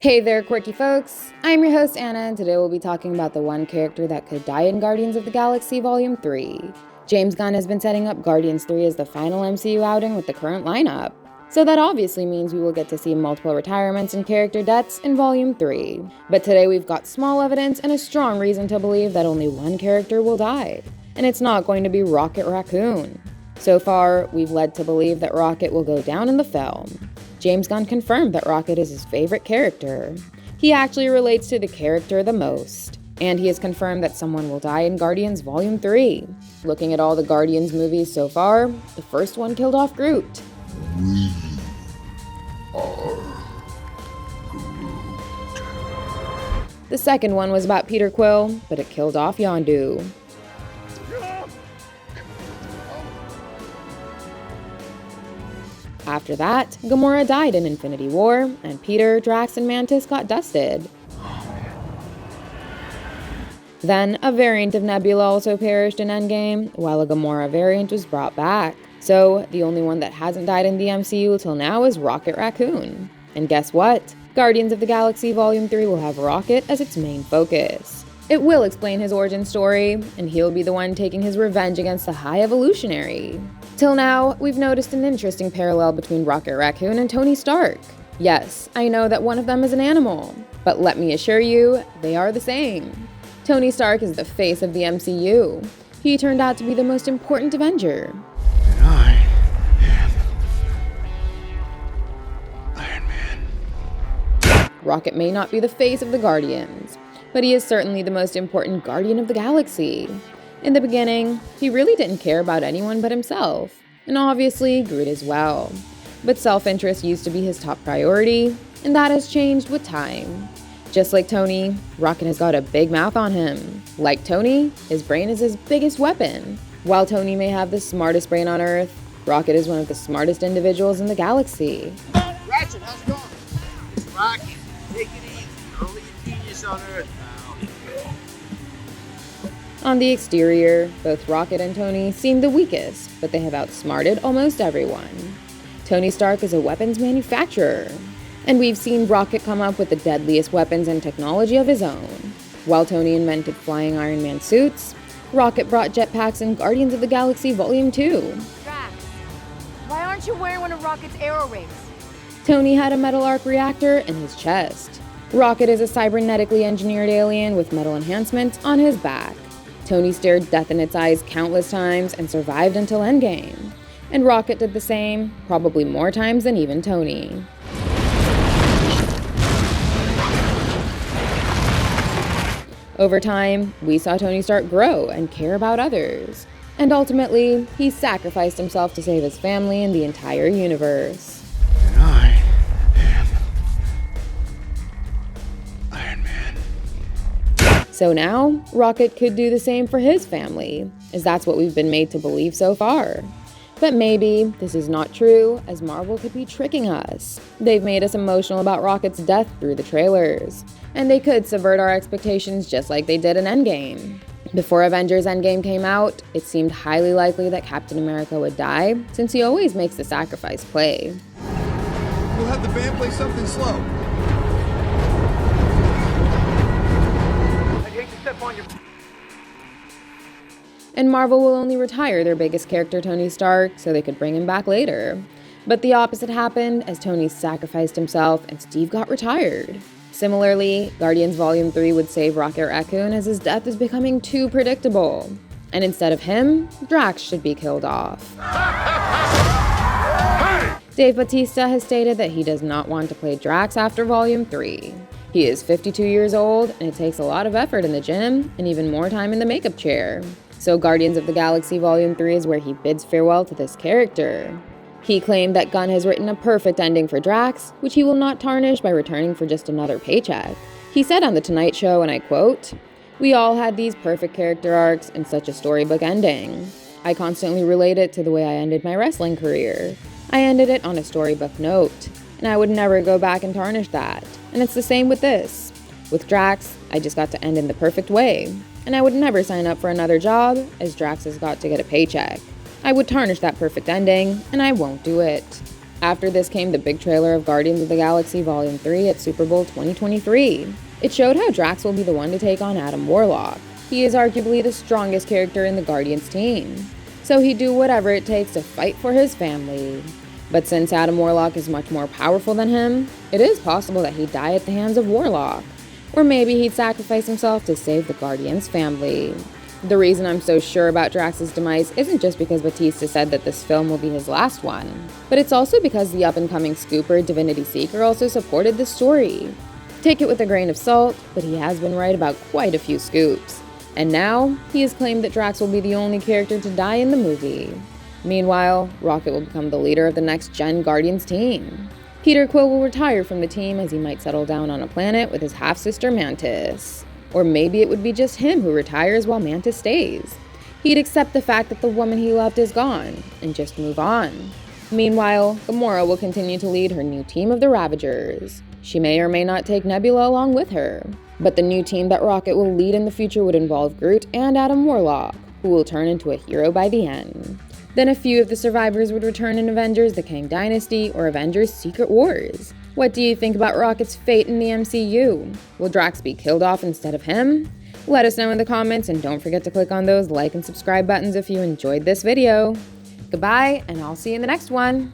Hey there, quirky folks! I'm your host, Anna, and today we'll be talking about the one character that could die in Guardians of the Galaxy Volume 3. James Gunn has been setting up Guardians 3 as the final MCU outing with the current lineup. So that obviously means we will get to see multiple retirements and character deaths in Volume 3. But today we've got small evidence and a strong reason to believe that only one character will die. And it's not going to be Rocket Raccoon. So far, we've led to believe that Rocket will go down in the film. James Gunn confirmed that Rocket is his favorite character. He actually relates to the character the most. And he has confirmed that someone will die in Guardians Volume 3. Looking at all the Guardians movies so far, the first one killed off Groot. We are Groot. The second one was about Peter Quill, but it killed off Yondu. After that, Gamora died in Infinity War, and Peter, Drax, and Mantis got dusted. Then, a variant of Nebula also perished in Endgame, while a Gamora variant was brought back. So, the only one that hasn't died in the MCU till now is Rocket Raccoon. And guess what? Guardians of the Galaxy Volume 3 will have Rocket as its main focus. It will explain his origin story, and he'll be the one taking his revenge against the High Evolutionary. Till now, we've noticed an interesting parallel between Rocket Raccoon and Tony Stark. Yes, I know that one of them is an animal, but let me assure you, they are the same. Tony Stark is the face of the MCU. He turned out to be the most important Avenger. And I am Iron Man. Rocket may not be the face of the Guardians, but he is certainly the most important Guardian of the Galaxy. In the beginning, he really didn't care about anyone but himself, and obviously Groot as well. But self-interest used to be his top priority, and that has changed with time. Just like Tony, Rocket has got a big mouth on him. Like Tony, his brain is his biggest weapon. While Tony may have the smartest brain on Earth, Rocket is one of the smartest individuals in the galaxy. Ratchet, how's it going? It's Rocket. Take it easy. Only a genius on Earth now. On the exterior, both Rocket and Tony seem the weakest, but they have outsmarted almost everyone. Tony Stark is a weapons manufacturer, and we've seen Rocket come up with the deadliest weapons and technology of his own. While Tony invented flying Iron Man suits, Rocket brought jetpacks in Guardians of the Galaxy Volume 2. Drax, why aren't you wearing one of Rocket's arrow rings? Tony had a metal arc reactor in his chest. Rocket is a cybernetically engineered alien with metal enhancements on his back. Tony stared death in its eyes countless times and survived until Endgame. And Rocket did the same, probably more times than even Tony. Over time, we saw Tony Stark grow and care about others. And ultimately, he sacrificed himself to save his family and the entire universe. And I am Iron Man. So now, Rocket could do the same for his family, as that's what we've been made to believe so far. But maybe this is not true, as Marvel could be tricking us. They've made us emotional about Rocket's death through the trailers, and they could subvert our expectations just like they did in Endgame. Before Avengers Endgame came out, it seemed highly likely that Captain America would die, since he always makes the sacrifice play. We'll have the band play something slow. I'd hate to step on your... And Marvel will only retire their biggest character, Tony Stark, so they could bring him back later. But the opposite happened, as Tony sacrificed himself and Steve got retired. Similarly, Guardians Volume 3 would save Rocket Raccoon as his death is becoming too predictable. And instead of him, Drax should be killed off. Dave Bautista has stated that he does not want to play Drax after Volume 3. He is 52 years old, and it takes a lot of effort in the gym, and even more time in the makeup chair. So Guardians of the Galaxy Volume 3 is where he bids farewell to this character. He claimed that Gunn has written a perfect ending for Drax, which he will not tarnish by returning for just another paycheck. He said on The Tonight Show, and I quote, "We all had these perfect character arcs and such a storybook ending. I constantly relate it to the way I ended my wrestling career. I ended it on a storybook note, and I would never go back and tarnish that. And it's the same with this. With Drax, I just got to end in the perfect way, and I would never sign up for another job, as Drax has got to get a paycheck. I would tarnish that perfect ending, and I won't do it." After this came the big trailer of Guardians of the Galaxy Volume 3 at Super Bowl 2023. It showed how Drax will be the one to take on Adam Warlock. He is arguably the strongest character in the Guardians team, so he'd do whatever it takes to fight for his family. But since Adam Warlock is much more powerful than him, it is possible that he'd die at the hands of Warlock, or maybe he'd sacrifice himself to save the Guardians family. The reason I'm so sure about Drax's demise isn't just because Bautista said that this film will be his last one, but it's also because the up-and-coming scooper Divinity Seeker also supported the story. Take it with a grain of salt, but he has been right about quite a few scoops. And now, he has claimed that Drax will be the only character to die in the movie. Meanwhile, Rocket will become the leader of the next-gen Guardians team. Peter Quill will retire from the team as he might settle down on a planet with his half-sister Mantis. Or maybe it would be just him who retires while Mantis stays. He'd accept the fact that the woman he loved is gone, and just move on. Meanwhile, Gamora will continue to lead her new team of the Ravagers. She may or may not take Nebula along with her. But the new team that Rocket will lead in the future would involve Groot and Adam Warlock, who will turn into a hero by the end. Then a few of the survivors would return in Avengers The Kang Dynasty or Avengers Secret Wars. What do you think about Rocket's fate in the MCU? Will Drax be killed off instead of him? Let us know in the comments, and don't forget to click on those like and subscribe buttons if you enjoyed this video. Goodbye, and I'll see you in the next one.